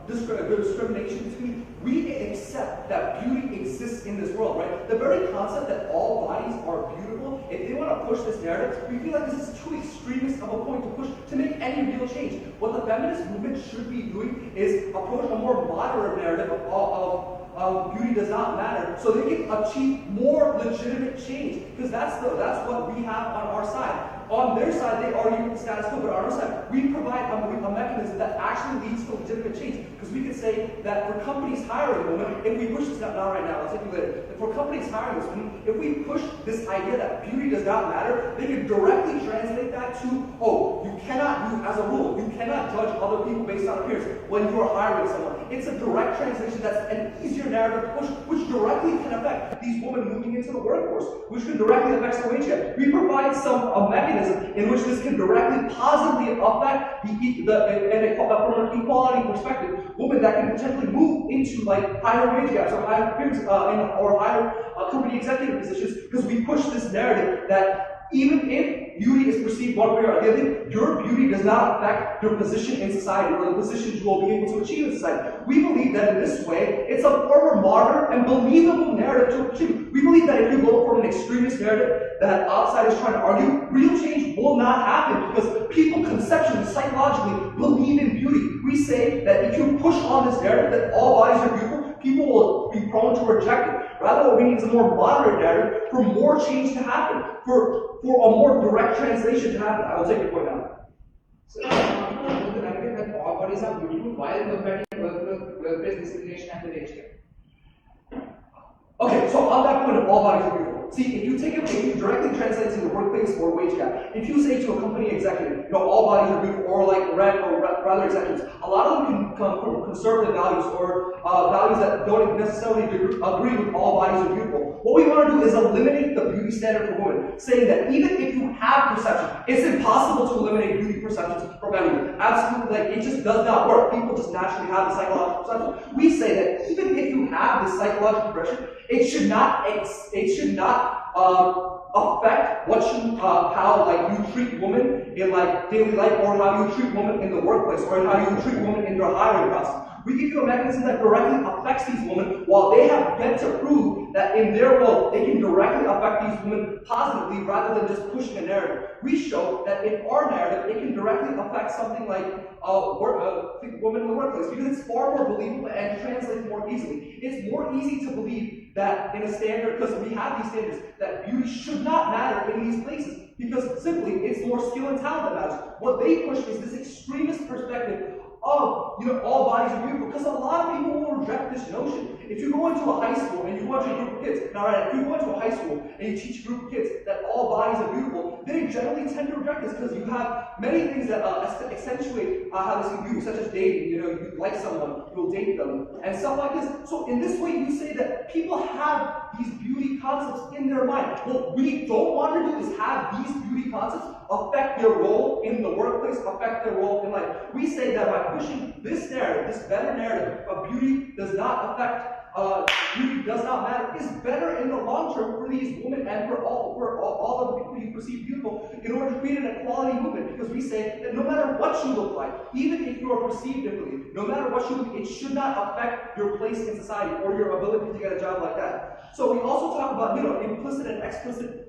discrimination between. We accept that beauty exists in this world, right? The very concept that all bodies are beautiful, if they want to push this narrative, we feel like this is too extremist of a point to push to make any real change. What the feminist movement should be doing is approach a more moderate narrative of beauty does not matter, so they can achieve more legitimate change. Because that's what we have on our side. On their side, they argue with the status quo, but on our side, we provide a mechanism that actually leads to legitimate change. Because we can say that for companies hiring women, if we push this, not right now, I'll take you later. For companies hiring this women, if we push this idea that beauty does not matter, they can directly translate that to, you as a rule, you cannot judge other people based on appearance when you are hiring someone. It's a direct translation that's an easier narrative to push, which directly can affect these women moving into the workforce, which can directly affect the wage gap. We provide a mechanism in which this can directly positively affect from an equality perspective, women that can potentially move into like higher wage gaps or higher appearance or higher company executive positions, because we push this narrative that even if beauty is perceived one way or the other, your beauty does not affect your position in society or the positions you will be able to achieve in society. We believe that in this way, it's a far more modern and believable narrative to achieve. We believe that if you go from an extremist narrative that outside is trying to argue, real change will not happen because people conceptually, psychologically believe in beauty. We say that if you push on this narrative that all bodies are beautiful, people will be prone to reject it. Rather, what we need is a more moderate narrative for more change to happen, for a more direct translation to happen. I will take your point now. So, the narrative that all bodies are beautiful while combating workplace discrimination and the wage gap. Okay, so on that point of all bodies are beautiful, see, if you directly translate to the workplace or wage gap, if you say to a company executive, all bodies are beautiful, or like rather executives, a lot of them can come from conservative values or values that don't necessarily agree with all bodies are beautiful. What we want to do is eliminate the beauty standard for women, saying that even if you have perception, it's impossible to eliminate beauty perceptions from anyone. Absolutely, like it just does not work. People just naturally have the psychological perception. We say that even if you have this psychological impression, it should not affect how you treat women in like daily life, or how you treat women in the workplace, or how you treat women in your hiring process. We give you a mechanism that directly affects these women, while they have yet to prove that in their world they can directly affect these women positively rather than just pushing a narrative. We show that in our narrative, it can directly affect something like women in the workplace, because it's far more believable and translates more easily. It's more easy to believe that in a standard, because we have these standards, that beauty should not matter in these places, because simply it's more skill and talent that matters. What they push is this extremist perspective of, all bodies are beautiful, because a lot of people will reject this notion. If you go into a high school and you go into a group of kids, if you go into a high school and you teach a group of kids that all bodies are beautiful, they generally tend to reject this, because you have many things that accentuate how they see beauty, such as dating. You like someone, you'll date them, and stuff like this. So in this way, you say that people have these beauty concepts in their mind. What we don't want to do is have these beauty concepts affect their role in the workplace, affect their role in life. We say that by pushing this narrative, this better narrative of beauty does not affect, beauty does not matter, is better in the long term for these women and for all of the people you perceive beautiful, in order to create an equality movement. Because we say that no matter what you look like, even if you are perceived differently, no matter what you look, it should not affect your place in society or your ability to get a job like that. So we also talk about, implicit and explicit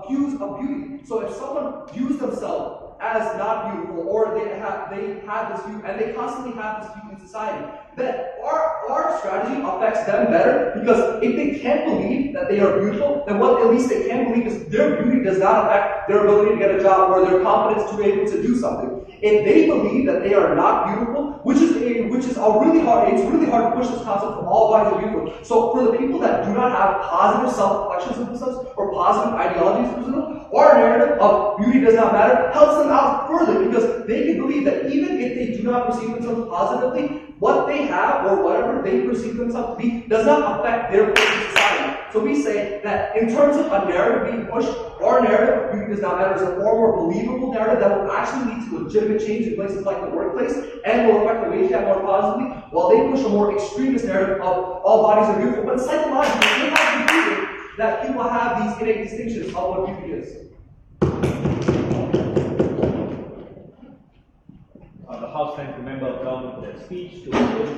views of beauty. So if someone views themselves as not beautiful, or they have this view, and they constantly have this view in society, that our strategy affects them better, because if they can't believe that they are beautiful, then what at least they can believe is their beauty does not affect their ability to get a job or their confidence to be able to do something. If they believe that they are not beautiful, which is really hard, it's really hard to push this concept from all bodies are beautiful. So for the people that do not have positive self-reflections of themselves or positive ideologies of themselves, our narrative of beauty does not matter helps them out further, because they can believe that even if they do not perceive themselves positively, what they have or whatever they perceive themselves to be does not affect their place in society. So we say that in terms of a narrative being pushed, our narrative of beauty does not matter is a far more believable narrative that will actually lead to legitimate change in places like the workplace and will affect the wage gap more positively, while they push a more extremist narrative of all bodies are beautiful. But psychologically, they have to believe that people have these innate distinctions of what beauty is. The House thank the member of government for their speech. To close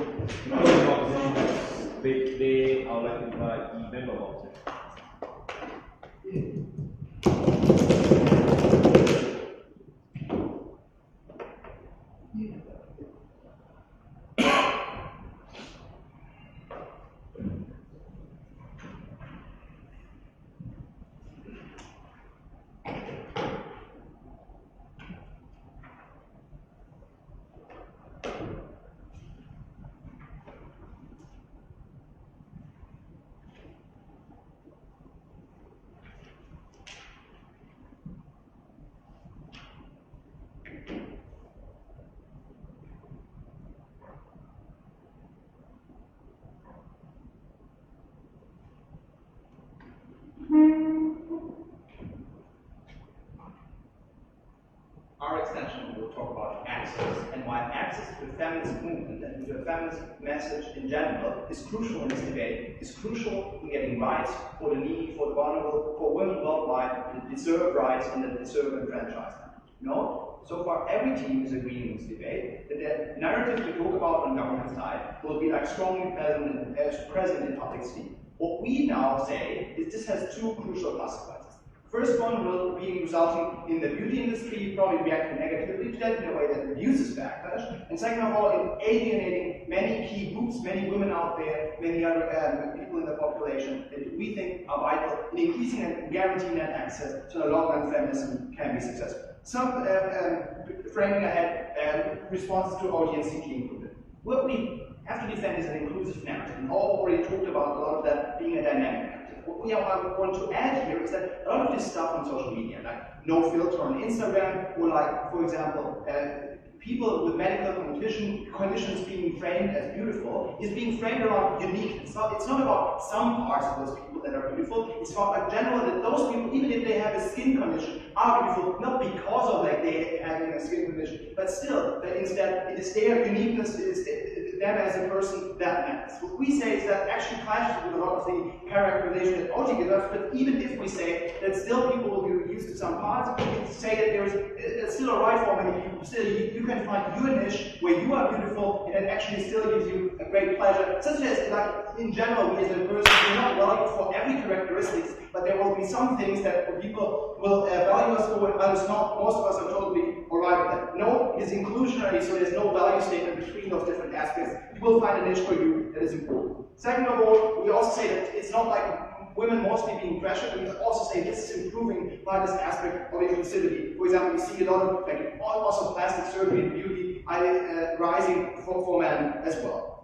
opposition, they are like to invite the member of opposition. Our extension will talk about access, and why access to the feminist movement and to the feminist message in general is crucial in this debate, is crucial in getting rights for the needy, for the vulnerable, for women worldwide that deserve rights and that deserve enfranchisement. No, so far every team is agreeing in this debate that the narrative we talk about on the government side will be like strongly present in public speak. What we now say is this has two crucial consequences. First one will be resulting in the beauty industry probably reacting negatively to that in a way that reduces backlash. And second of all, in alienating many key groups, many women out there, many other people in the population that we think are vital in increasing and guaranteeing that access so the long-run feminism can be successful. Some framing ahead responses to audience seeking included. What we have to defend is an inclusive narrative, and all already talked about a lot of that being a dynamic narrative. What we want to add here is that a lot of this stuff on social media, like no filter on Instagram, or like, for example, people with medical conditions being framed as beautiful, is being framed around uniqueness. It's not about some parts of those people that are beautiful, it's about like general that those people, even if they have a skin condition, are beautiful, not because of like they having a skin condition, but still, that instead it is their uniqueness, it is them as a person that matters. What we say is that actually clashes with a lot of the characterization that Oti gives us, but even if we say that still people will be reduced to some parts, we can say that there's still a right for many people. Still, you can find your niche where you are beautiful and it actually still gives you a great pleasure. Such as, like, in general, we as a person, we're not valued for every characteristics, but there will be some things that people will value us for and others not. Most of us are totally alright with that. No, it is inclusionary, so there's no value statement between those different aspects. You will find a niche for you that is important. Second of all, we also say that it's not like women mostly being pressured. We also say this is improving by this aspect of inclusivity. For example, we see a lot of like also plastic surgery and beauty rising for men as well.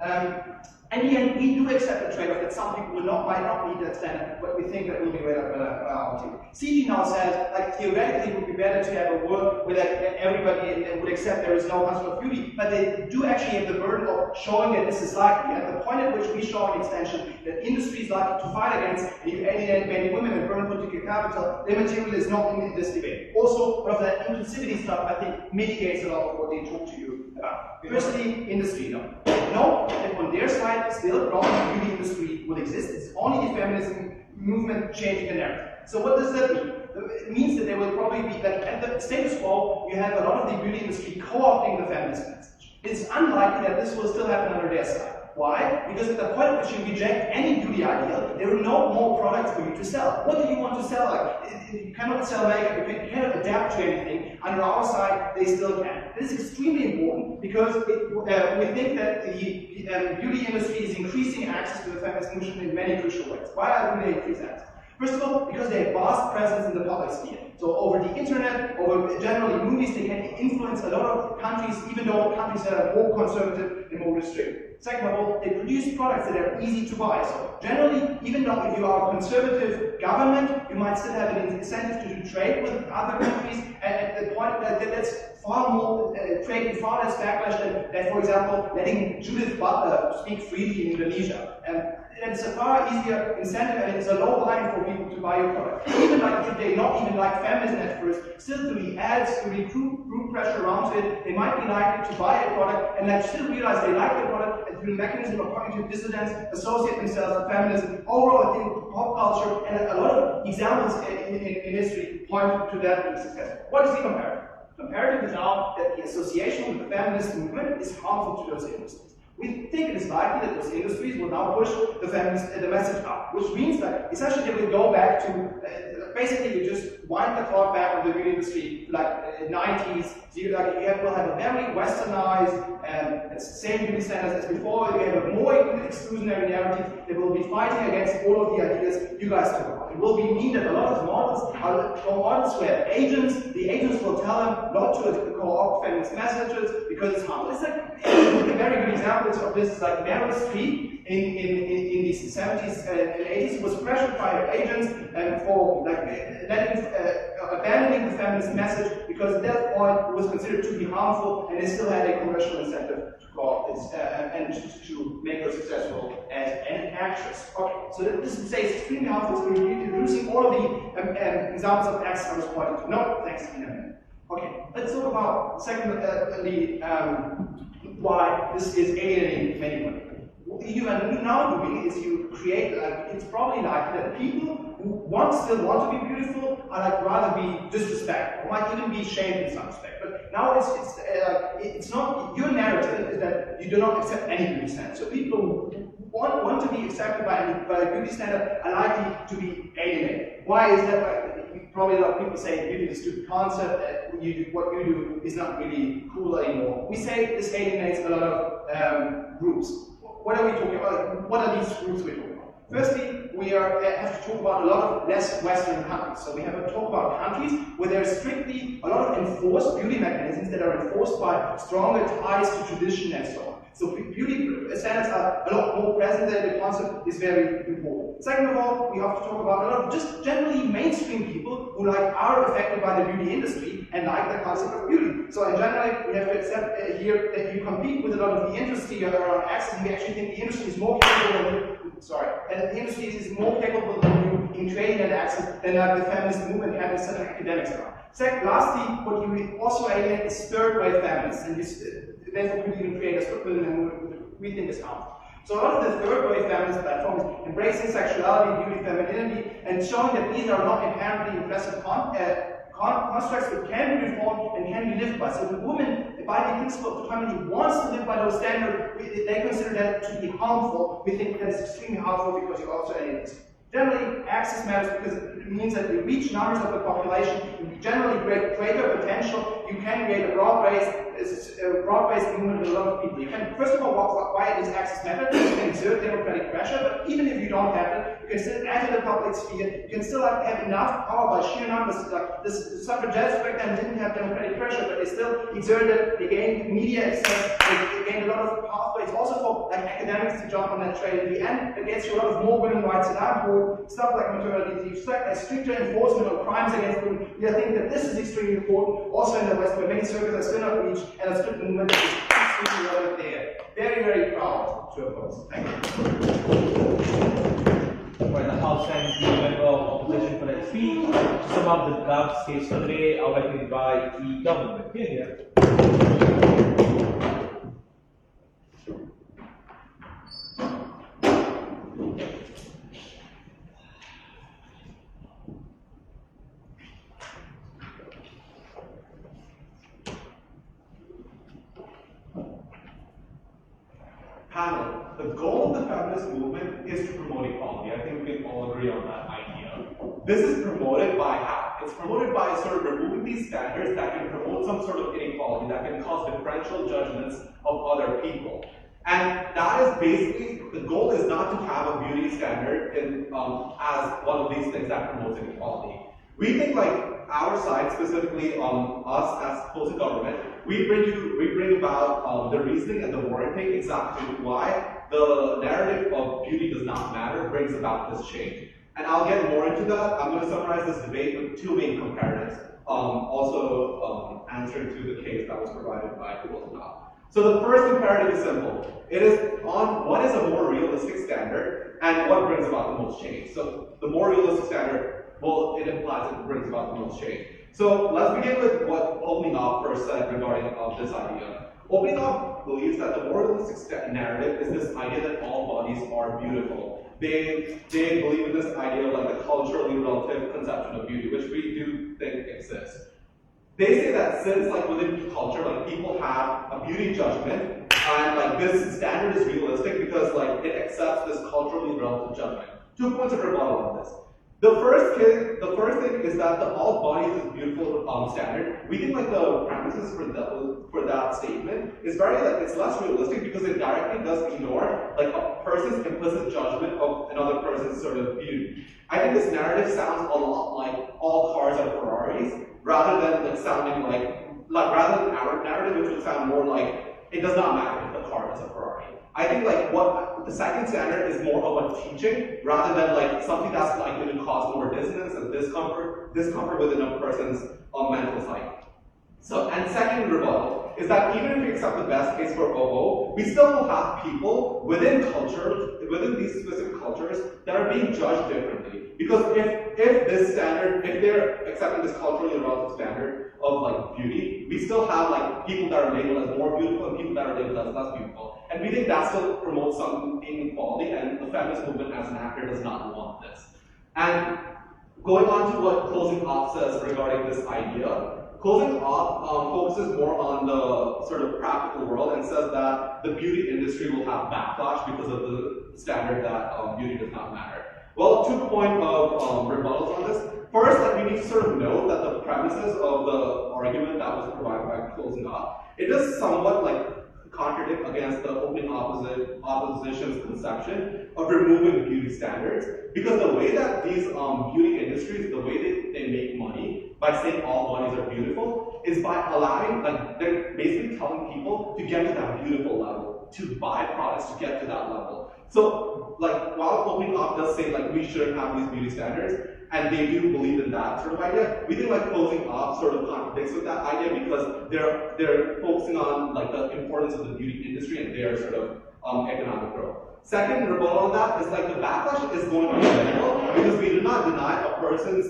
And in the end, we do accept the trade-off that some people might not meet that standard, but we think that will be reality. CG now says, like, theoretically it would be better to have a world where like, everybody would accept there is no concept of beauty, but they do actually have the burden of showing that this is likely. At the point at which we show an extension that industry is likely to fight against, and you alienate many women and burn political capital, their material is not in this debate. Also, part of that inclusivity stuff, I think, mitigates a lot of what they talk to you about. Firstly, industry, no, and on their side, still, probably the beauty industry will exist. It's only the feminism movement changing the narrative. So what does that mean? It means that there will probably be, like, at the status quo, you have a lot of the beauty industry co-opting the feminist message. It's unlikely that this will still happen under their side. Why? Because at the point at which you reject any beauty ideal, there are no more products for you to sell. What do you want to sell? Like, you cannot sell makeup, you cannot adapt to anything. Under our side, they still can. This is extremely important because we think that the beauty industry is increasing access to the feminist movement in many crucial ways. Why are they increasing access? First of all, because they have vast presence in the public sphere. So over the internet, over generally movies, they can influence a lot of countries, even though countries that are more conservative and more restrictive. Second of all, they produce products that are easy to buy. So generally, even though if you are a conservative government, you might still have an incentive to do trade with other countries. And at the point that's far more creating far less backlash than, for example, letting Judith Butler speak freely in Indonesia. And it's a far easier incentive, and it's a low line for people to buy your product. Even like if they not even like feminism at first, still through the ads, through the group pressure around it, they might be likely to buy a product and then still realize they like the product, and through the mechanism of cognitive dissonance, associate themselves with feminism. Overall, I think pop culture and a lot of examples in history point to that being successful. What is the comparative? Comparative is now that the association with the feminist movement is harmful to those industries. We think it is likely that those industries will now push the message up, which means that essentially they will go back to basically you just wind the clock back on the beauty industry like 90s. So you will have a very westernized same beauty standards as before. You have a more exclusionary narrative. They will be fighting against all of the ideas you guys talk about. It will mean that a lot of models are models where the agents will tell them not to co-opt feminist messages because it's harmful. It's like a very good example of this is like Meryl Streep in the 70s and 80s was pressured by her agents for like abandoning the feminist message because at that point it was considered to be harmful and they still had a commercial incentive to co-opt this and to make her successful as an actress. Okay, so this is say it's extremely harmful. So we're reducing all of the examples of acts I was pointing to. No, thanks in a minute. Okay, let's talk about secondly why this is alienating many women. What you are now doing is you create, it's probably likely that people who still want to be beautiful are like rather be disrespected, or might even be shamed in some respect. But now it's not, your narrative is that you do not accept any beauty standard. So people who want to be accepted by a beauty standard are likely to be alienated. Why is that? Probably a lot of people say beauty is a stupid concept, that what you do is not really cool anymore. We say this alienates a lot of groups. What are we talking about? What are these groups we're talking about? Firstly, we have to talk about a lot of less Western countries. So we have to talk about countries where there is strictly a lot of enforced beauty mechanisms that are enforced by stronger ties to tradition and so on. So beauty standards are a lot more present there. The concept is very important. Second of all, we have to talk about a lot of just generally mainstream people who are affected by the beauty industry and like the concept of beauty. So in general, we have to accept here that you compete with a lot of the industry around access. We actually think the industry is more capable than you. And the industry is more capable than you in creating that access than the feminist movement having some academics around. Lastly, what you also alienate is third-wave feminists, and this, therefore could even create a movement we think is harmful. So a lot of the third-wave feminist platforms embracing sexuality, beauty, femininity, and showing that these are not inherently impressive constructs that can be reformed and can be lived by. So the woman, by the principle of autonomy, wants to live by those standards. They consider that to be harmful. We think that's extremely harmful because you also generally, access matters because it means that you reach numbers of the population, you generally create greater potential, you can create a broad-based movement with a lot of people. You can, first of all, why does access matter? You can exert democratic pressure, but even if you don't have it, you can still enter the public sphere, you can still have enough power by sheer numbers. Like the suffragettes back then didn't have democratic pressure, but they still exerted, they gained media access, they gained a lot of pathways, also for like academics to jump on that train. In the end, it gets you a lot of more women's rights that are important, stuff like maternity leave, stricter enforcement of crimes against women. We think that this is extremely important, also in the West, where many circles are still not reached, and a strict movement is extremely relevant there. Very, very proud to oppose. Thank you. Right, the House thanks the member of opposition for that speech. To sum up the draft states for today, I would like to invite the government. Here. Panel, the goal of the feminist movement is to promote equality. I think we can all agree on that idea. This is promoted by how? It's promoted by sort of removing these standards that can promote some sort of inequality, that can cause differential judgments of other people. And that is basically, the goal is not to have a beauty standard as one of these things that promotes inequality. We think like our side, specifically us as close government, we bring about the reasoning and the warranting exactly why the narrative of beauty does not matter brings about this change. And I'll get more into that. I'm going to summarize this debate with two main comparatives, also answering to the case that was provided by Kublai. So the first comparative is simple. It is on what is a more realistic standard and what brings about the most change. So the more realistic standard, well, it implies it brings about the most change. So let's begin with what Opening Up first said regarding this idea. Opening Up believes that the more realistic narrative is this idea that all bodies are beautiful. They believe in this idea of like the culturally relative conception of beauty, which we do think exists. They say that since like within culture, like people have a beauty judgment, and like this standard is realistic because like it accepts this culturally relative judgment. 2 points of rebuttal on this. The first thing is that the all bodies is beautiful standard. We think like the premises for that statement is very like it's less realistic because it directly does ignore like a person's implicit judgment of another person's sort of beauty. I think this narrative sounds a lot like all cars are Ferraris, rather than like sounding like rather than our narrative, which would sound more like it does not matter if the car is a Ferrari. I think like what the second standard is more of a teaching rather than like something that's likely to cause more dissonance and discomfort within a person's mental psyche. So, and second rebuttal is that even if we accept the best case for OO, we still will have people within these specific cultures that are being judged differently. Because if this standard, if they're accepting this culturally relative standard of like beauty, we still have like people that are labeled as more beautiful and people that are labeled as less beautiful. And we think that still promotes some inequality, and the feminist movement as an actor does not want this. And going on to what Closing Off says regarding this idea, Closing Off focuses more on the sort of practical world and says that the beauty industry will have backlash because of the standard that beauty does not matter. Well, 2 points of rebuttals on this. First, that we need to sort of note that the premises of the argument that was provided by Closing Off, it does somewhat like contradict against the opening opposition's conception of removing beauty standards, because the way that these beauty industries, the way they make money by saying all bodies are beautiful is by allowing, like they're basically telling people to get to that beautiful level, to buy products to get to that level. So like while Opening Up does say like we shouldn't have these beauty standards, and they do believe in that sort of idea, we think like Closing Off sort of contradicts with that idea because they're focusing on like the importance of the beauty industry and their sort of economic growth. Second rebuttal on that is like the backlash is going to be minimal because we do not deny a person's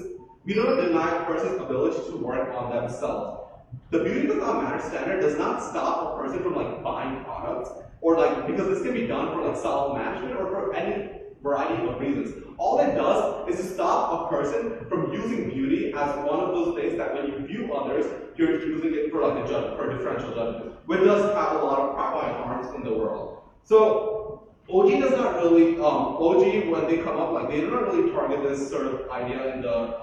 ability to work on themselves. The beauty does not matter standard does not stop a person from like buying products, or like because this can be done for like self-management or for any variety of reasons. All it does is to stop a person from using beauty as one of those things that when you view others, you're using it for like a judge, for differential judgment, which does have a lot of profound harms in the world. So OG does not really, OG when they come up, like they do not really target this sort of idea in the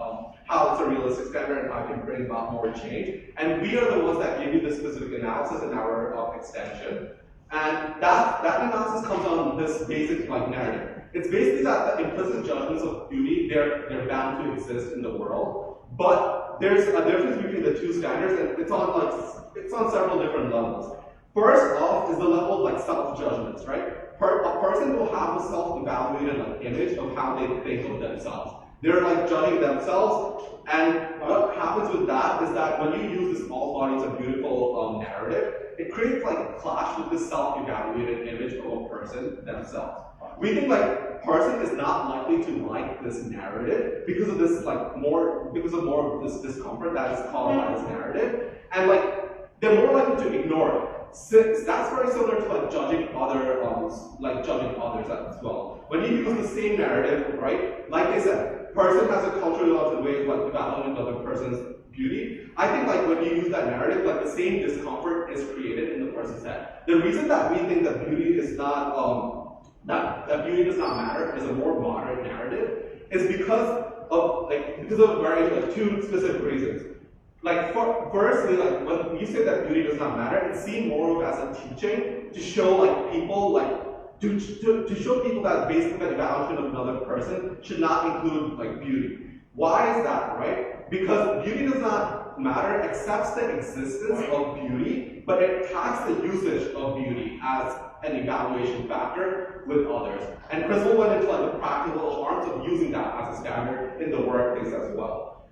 how it's a realistic standard and how it can bring about more change. And we are the ones that give you the specific analysis in our extension. And that analysis comes on this basic like narrative. It's basically that the implicit judgments of beauty, they're bound to exist in the world. But there's a difference between the two standards, and it's on several different levels. First off is the level of like self-judgments, right? A person will have a self-evaluated like image of how they think of themselves. They're like judging themselves, and what happens with that is that when you use this all bodies are beautiful narrative, it creates like a clash with this self-evaluated image of a person themselves. We think like a person is not likely to like this narrative because of this like more of this discomfort that is caused by this narrative, and like they're more likely to ignore it. Since that's very similar to like judging others as well. When you use the same narrative, right? Like I said, person has a culturally adopted way of like evaluating another person's beauty. I think like when you use that narrative, like the same discomfort is created in the person's head. The reason that we think that beauty is not that beauty does not matter is a more moderate narrative is because of very two specific reasons. Like firstly, like when you say that beauty does not matter, it's seen more of as a teaching to show like people like to show people that basically the evaluation of another person should not include like beauty. Why is that, right? Because beauty does not matter, accepts the existence of beauty, but it attacks the usage of beauty as an evaluation factor with others. And Chris will went into like the practical harms of using that as a standard in the workplace as well.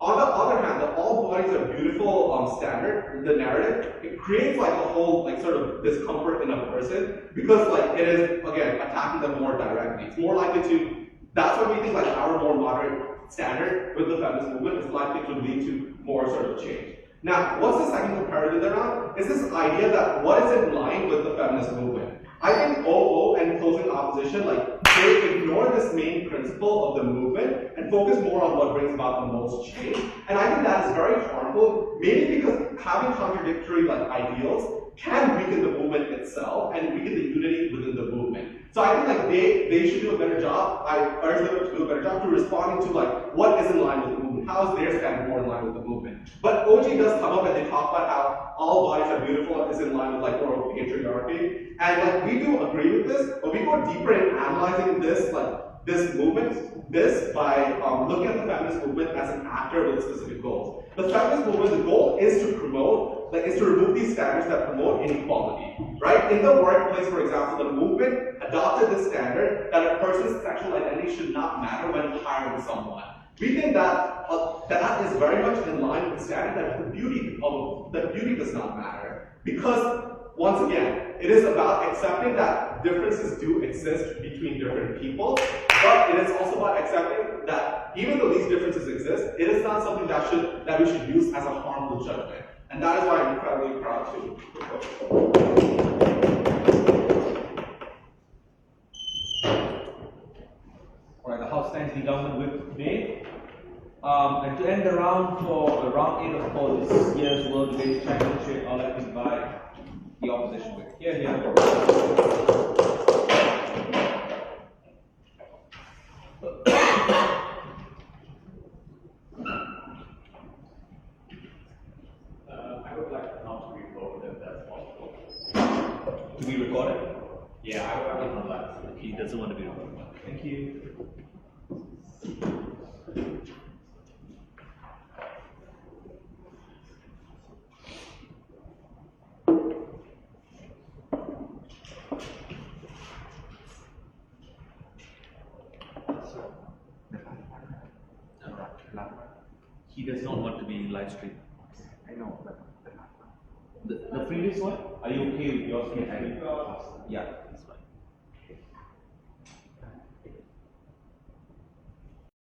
On the other hand, the all bodies are beautiful standard, the narrative, it creates like a whole like sort of discomfort in a person because like it is again attacking them more directly. It's more likely to, that's why we think like our more moderate standard with the feminist movement is likely to lead to more sort of change. Now, what's the second comparative around? Is this idea that what is in line with the feminist movement? I think OO and closing opposition, like they ignore this main principle of the movement and focus more on what brings about the most change. And I think that is very harmful, mainly because having contradictory like ideals can weaken the movement itself and weaken the unity within the movement. So I think like they should do a better job. I urge them to do a better job to responding to like what is in line with the movement. How is their standard more in line with the movement? But OG does come up and they talk about how all bodies are beautiful and is in line with like more of patriarchy. And like we do agree with this, but we go deeper in analyzing this this movement, by looking at the feminist movement as an actor with specific goals. The feminist movement, the goal is to promote, is to remove these standards that promote inequality, right? In the workplace, for example, the movement adopted this standard that a person's sexual identity should not matter when hiring someone. We think that that is very much in line with the standard that the beauty does not matter. Because, once again, it is about accepting that differences do exist between different people, but it is also about accepting that even though these differences exist, it is not something that we should use as a harmful judgment. And that is why I'm incredibly proud to Alright, the House stands the government whip today. And to end the round for round 8 for this year's World Debate Championship, I'd like to invite the opposition whip. Here. I would like not to be recorded if that's possible. To be recorded? Yeah, I would not like to. He doesn't want to be recorded. Thank you. He does not want to be live streamed. I know, but The previous one? Are you okay with yours? Yeah, that's fine.